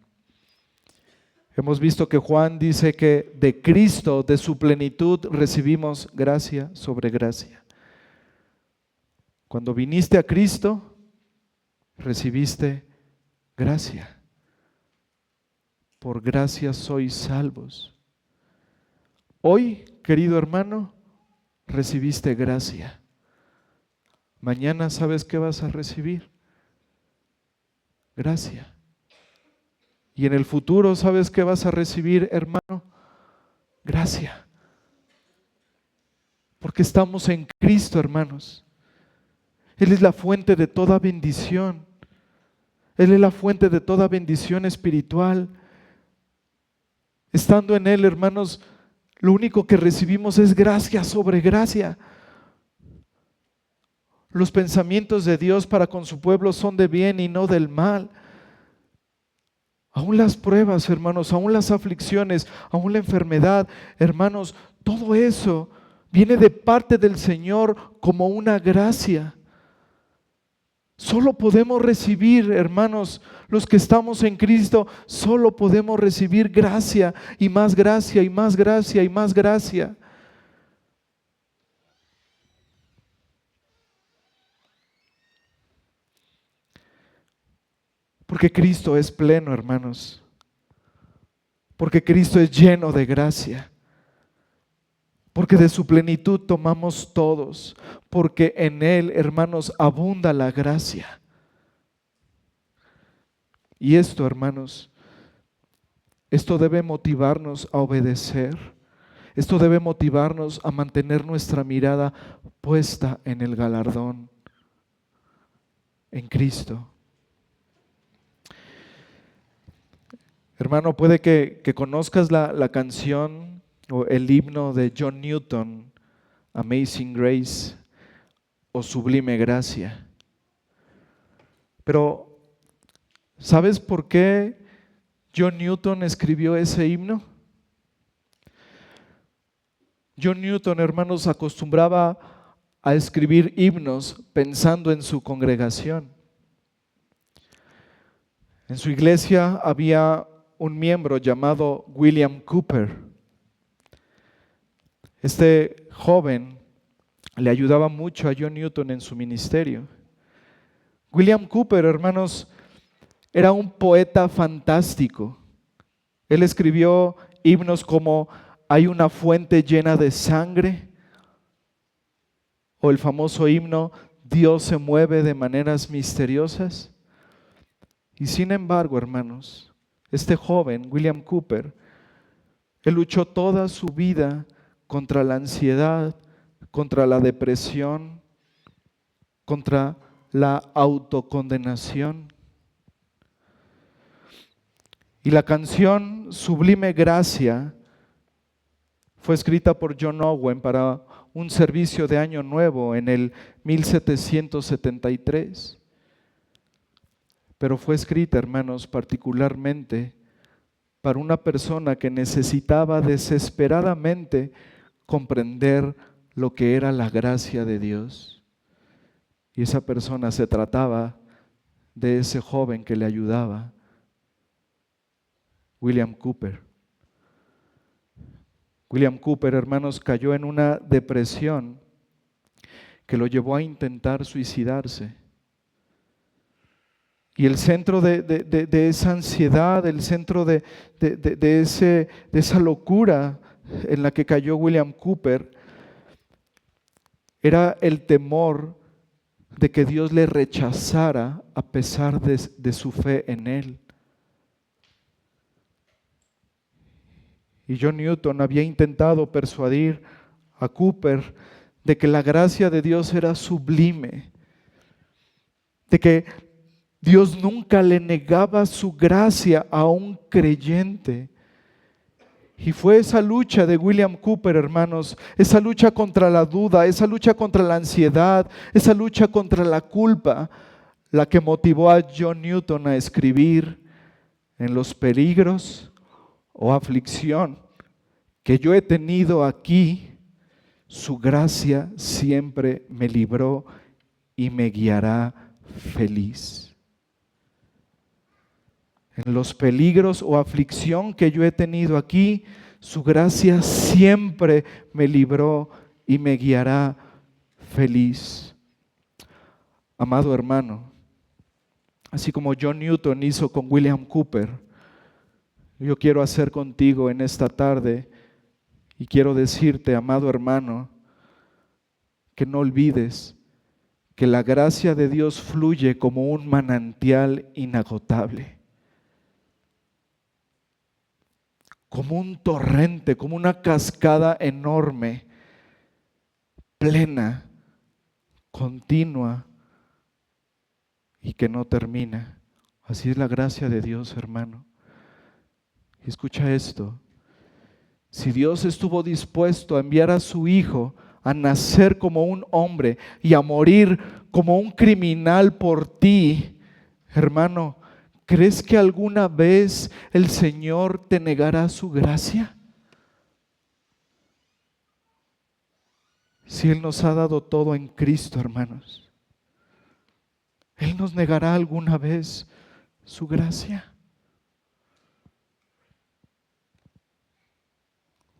Hemos visto que Juan dice que de Cristo, de su plenitud, recibimos gracia sobre gracia. Cuando viniste a Cristo, recibiste gracia. Por gracia sois salvos. Hoy, querido hermano, recibiste gracia. Mañana, ¿sabes qué vas a recibir? Gracia. Y en el futuro, ¿sabes qué vas a recibir, hermano? Gracia. Porque estamos en Cristo, hermanos. Él es la fuente de toda bendición. Él es la fuente de toda bendición espiritual. Estando en Él, hermanos, lo único que recibimos es gracia sobre gracia. Los pensamientos de Dios para con su pueblo son de bien y no del mal. Aún las pruebas, hermanos, aún las aflicciones, aún la enfermedad, hermanos, todo eso viene de parte del Señor como una gracia. Solo podemos recibir, hermanos, los que estamos en Cristo, solo podemos recibir gracia y más gracia y más gracia y más gracia. Porque Cristo es pleno, hermanos. Porque Cristo es lleno de gracia. Porque de su plenitud tomamos todos. Porque en Él, hermanos, abunda la gracia. Y esto, hermanos, esto debe motivarnos a obedecer. Esto debe motivarnos a mantener nuestra mirada puesta en el galardón, en Cristo. Hermano, puede que conozcas la canción o el himno de John Newton, Amazing Grace o Sublime Gracia. Pero, ¿sabes por qué John Newton escribió ese himno? John Newton, hermanos, acostumbraba a escribir himnos pensando en su congregación. En su iglesia había un miembro llamado William Cowper. Este joven le ayudaba mucho a John Newton en su ministerio. William Cowper, hermanos, era un poeta fantástico. Él escribió himnos como "Hay una fuente llena de sangre", o el famoso himno "Dios se mueve de maneras misteriosas". Y sin embargo, hermanos, este joven, William Cowper, él luchó toda su vida contra la ansiedad, contra la depresión, contra la autocondenación. Y la canción Sublime Gracia fue escrita por John Owen para un servicio de Año Nuevo en el 1773. Pero fue escrita, hermanos, particularmente para una persona que necesitaba desesperadamente comprender lo que era la gracia de Dios. Y esa persona se trataba de ese joven que le ayudaba, William Cowper. William Cowper, hermanos, cayó en una depresión que lo llevó a intentar suicidarse. Y el centro de esa ansiedad, el centro de esa locura en la que cayó William Cowper, era el temor de que Dios le rechazara a pesar de su fe en Él. Y John Newton había intentado persuadir a Cowper de que la gracia de Dios era sublime, de que Dios nunca le negaba su gracia a un creyente. Y fue esa lucha de William Cowper, hermanos, esa lucha contra la duda, esa lucha contra la ansiedad, esa lucha contra la culpa, la que motivó a John Newton a escribir: "En los peligros o aflicción que yo he tenido aquí, su gracia siempre me libró y me guiará feliz". En En los peligros o aflicción que yo he tenido aquí, su gracia siempre me libró y me guiará feliz. Amado hermano, así como John Newton hizo con William Cooper, yo quiero hacer contigo en esta tarde y quiero decirte, amado hermano, que no olvides que la gracia de Dios fluye como un manantial inagotable, como un torrente, como una cascada enorme, plena, continua y que no termina. Así es la gracia de Dios, hermano. Y escucha esto. Si Dios estuvo dispuesto a enviar a su Hijo a nacer como un hombre y a morir como un criminal por ti, hermano, ¿crees que alguna vez el Señor te negará su gracia? Si Él nos ha dado todo en Cristo, hermanos, ¿Él nos negará alguna vez su gracia?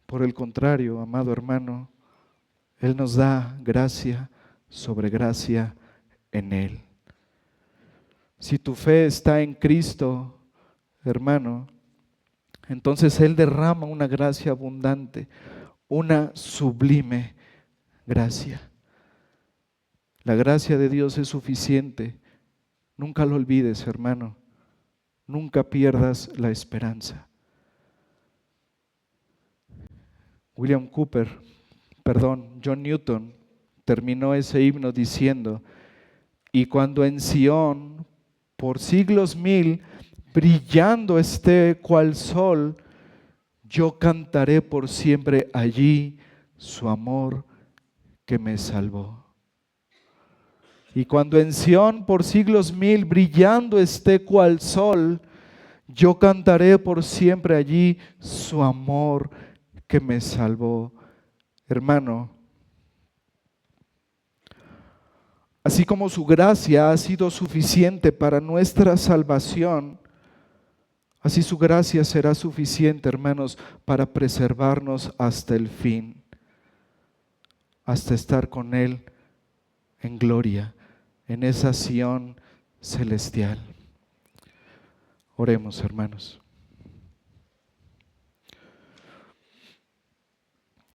Por el contrario, amado hermano, Él nos da gracia sobre gracia en Él. Si tu fe está en Cristo, hermano, entonces Él derrama una gracia abundante, una sublime gracia. La gracia de Dios es suficiente. Nunca lo olvides, hermano. Nunca pierdas la esperanza. John Newton terminó ese himno diciendo: y cuando en Sión por siglos mil brillando esté cual sol, yo cantaré por siempre allí su amor que me salvó. Y cuando en Sión por siglos mil brillando esté cual sol, yo cantaré por siempre allí su amor que me salvó. Hermano, así como su gracia ha sido suficiente para nuestra salvación, así su gracia será suficiente, hermanos, para preservarnos hasta el fin, hasta estar con Él en gloria, en esa Sión celestial. Oremos, hermanos.